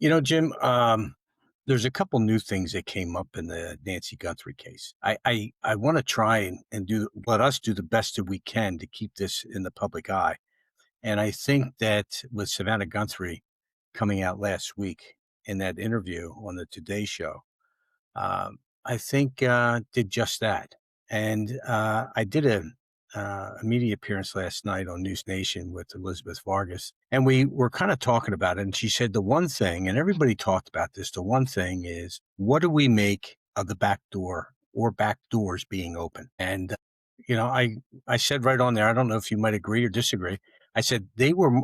Jim, there's a couple new things that came up in the Nancy Guthrie case. I want to try and let us do the best that we can to keep this in the public eye. And I think that with Savannah Guthrie coming out last week in that interview on the Today Show, I think did just that. And I did a media appearance last night on News Nation with Elizabeth Vargas, and we were kind of talking about it. And she said the one thing, and everybody talked about this, the one thing is, what do we make of the back door or back doors being open? And, I said right on there, I don't know if you might agree or disagree. I said they were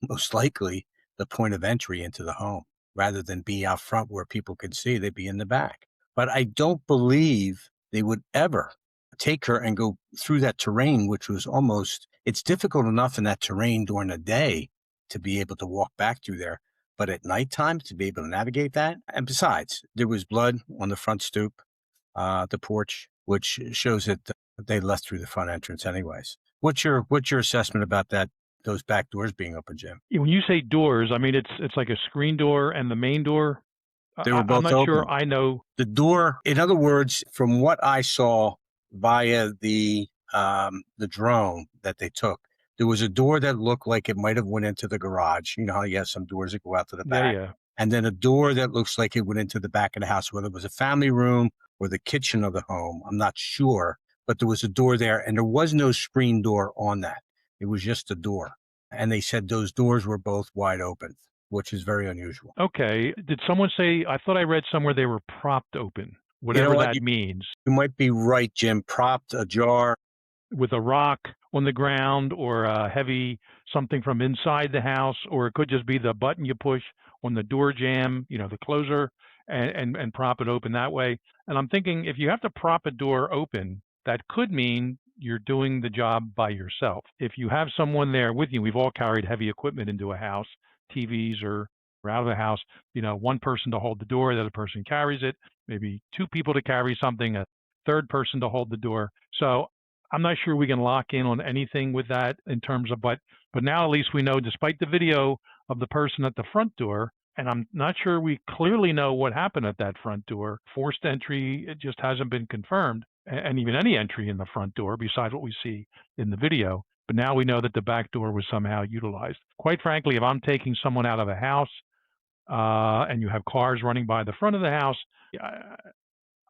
most likely the point of entry into the home rather than be out front where people could see, they'd be in the back. But I don't believe they would ever take her and go through that terrain, which was it's difficult enough in that terrain during the day to be able to walk back through there. But at nighttime, to be able to navigate that. And besides, there was blood on the front stoop, the porch, which shows that they left through the front entrance anyways. What's your assessment about that? Those back doors being open, Jim? When you say doors, I mean it's like a screen door and the main door. They were I'm both not open. sure I know. The door, in other words, from what I saw via the drone that they took, there was a door that looked like it might have went into the garage. You know how you have some doors that go out to the back. Yeah. And then a door that looks like it went into the back of the house, whether it was a family room or the kitchen of the home. I'm not sure, but there was a door there, and there was no screen door on that. It was just a door. And they said those doors were both wide open, which is very unusual. Okay. Did someone say, I thought I read somewhere they were propped open, whatever What? that means, You might be right, Jim. Propped, ajar. with a rock on the ground or a heavy something from inside the house, or it could just be the button you push on the door jamb, the closer, and prop it open that way. And I'm thinking, if you have to prop a door open, that could mean you're doing the job by yourself. If you have someone there with you, we've all carried heavy equipment into a house, TVs or out of the house, one person to hold the door, the other person carries it, maybe two people to carry something, a third person to hold the door. So I'm not sure we can lock in on anything with that in terms of, but now at least we know, despite the video of the person at the front door, and I'm not sure we clearly know what happened at that front door. Forced entry, it just hasn't been confirmed, and even any entry in the front door besides what we see in the video. But now we know that the back door was somehow utilized. Quite frankly, if I'm taking someone out of a house and you have cars running by the front of the house,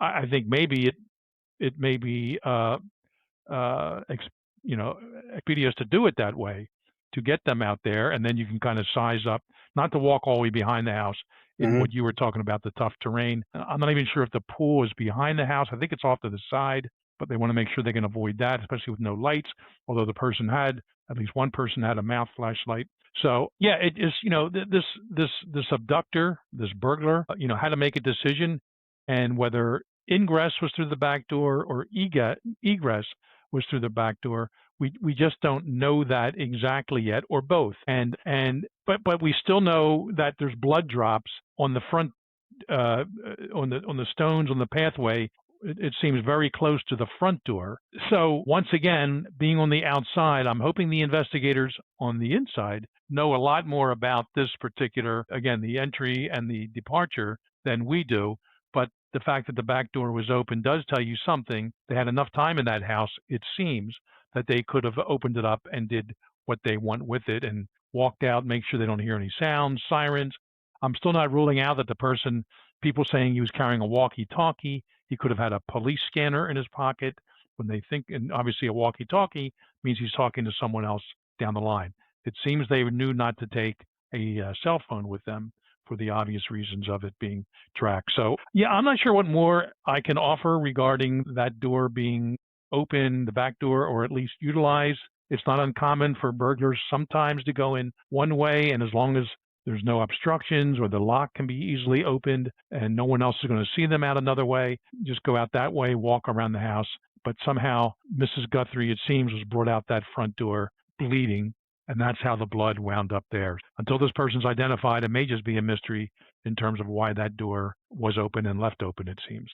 I think maybe it may be expeditious to do it that way, to get them out there, and then you can kind of size up, not to walk all the way behind the house in what you were talking about, the tough terrain. I'm not even sure if the pool is behind the house. I think it's off to the side, but they want to make sure they can avoid that, especially with no lights, although at least one person had a mouth flashlight. So yeah, it is, this abductor, this burglar, had to make a decision, and whether ingress was through the back door or egress was through the back door. We just don't know that exactly yet, or both. But we still know that there's blood drops on the front, on the stones on the pathway. It seems very close to the front door. So once again, being on the outside, I'm hoping the investigators on the inside know a lot more about this particular, again, the entry and the departure than we do. But the fact that the back door was open does tell you something. They had enough time in that house, it seems, that they could have opened it up and did what they want with it and walked out, make sure they don't hear any sounds, sirens. I'm still not ruling out that people saying he was carrying a walkie-talkie. He could have had a police scanner in his pocket when they think, and obviously a walkie-talkie means he's talking to someone else down the line. It seems they knew not to take a cell phone with them for the obvious reasons of it being tracked. So yeah, I'm not sure what more I can offer regarding that door being open, the back door, or at least utilized. It's not uncommon for burglars sometimes to go in one way, and as long as there's no obstructions or the lock can be easily opened and no one else is going to see them out another way, just go out that way, walk around the house. But somehow Mrs. Guthrie, it seems, was brought out that front door bleeding, and that's how the blood wound up there. Until this person's identified, it may just be a mystery in terms of why that door was open and left open, it seems.